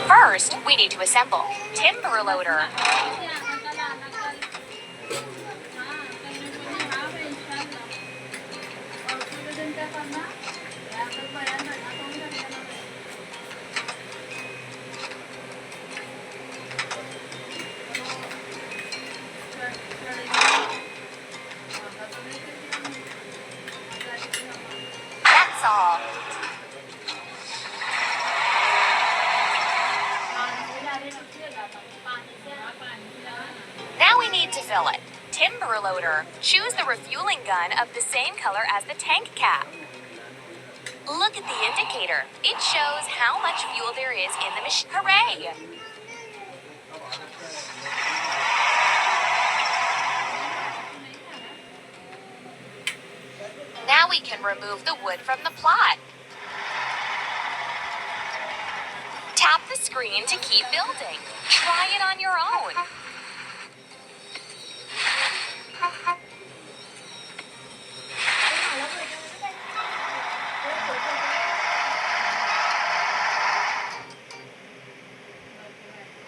First, we need to assemble timber loader. That's all. Now we need to fill it. Timber loader. Choose the refueling gun of the same color as the tank cap. Look at the indicator. It shows how much fuel there is in the machine. Hooray! Now we can remove the wood from the plot. Tap the screen to keep building. Try it on your own.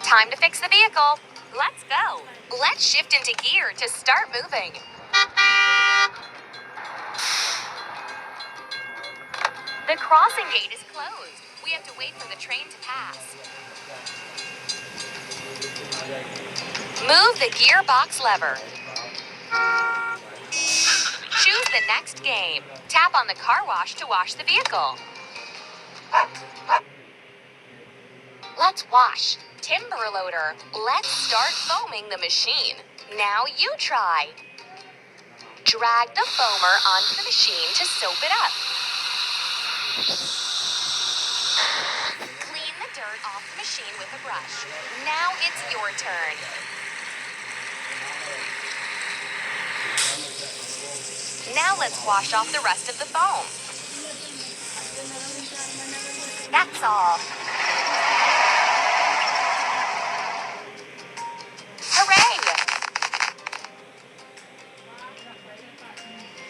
Time to fix the vehicle. Let's go. Let's shift into gear to start moving. The crossing gate is closed. We have to wait for the train to pass. Move the gearbox lever. Choose the next game. Tap on the car wash to wash the vehicle. Let's wash. Timber loader. Let's start foaming the machine. Now you try. Drag the foamer onto the machine to soap it up. Clean the dirt off the machine with a brush. Now it's your turn. Now let's wash off the rest of the foam. That's all.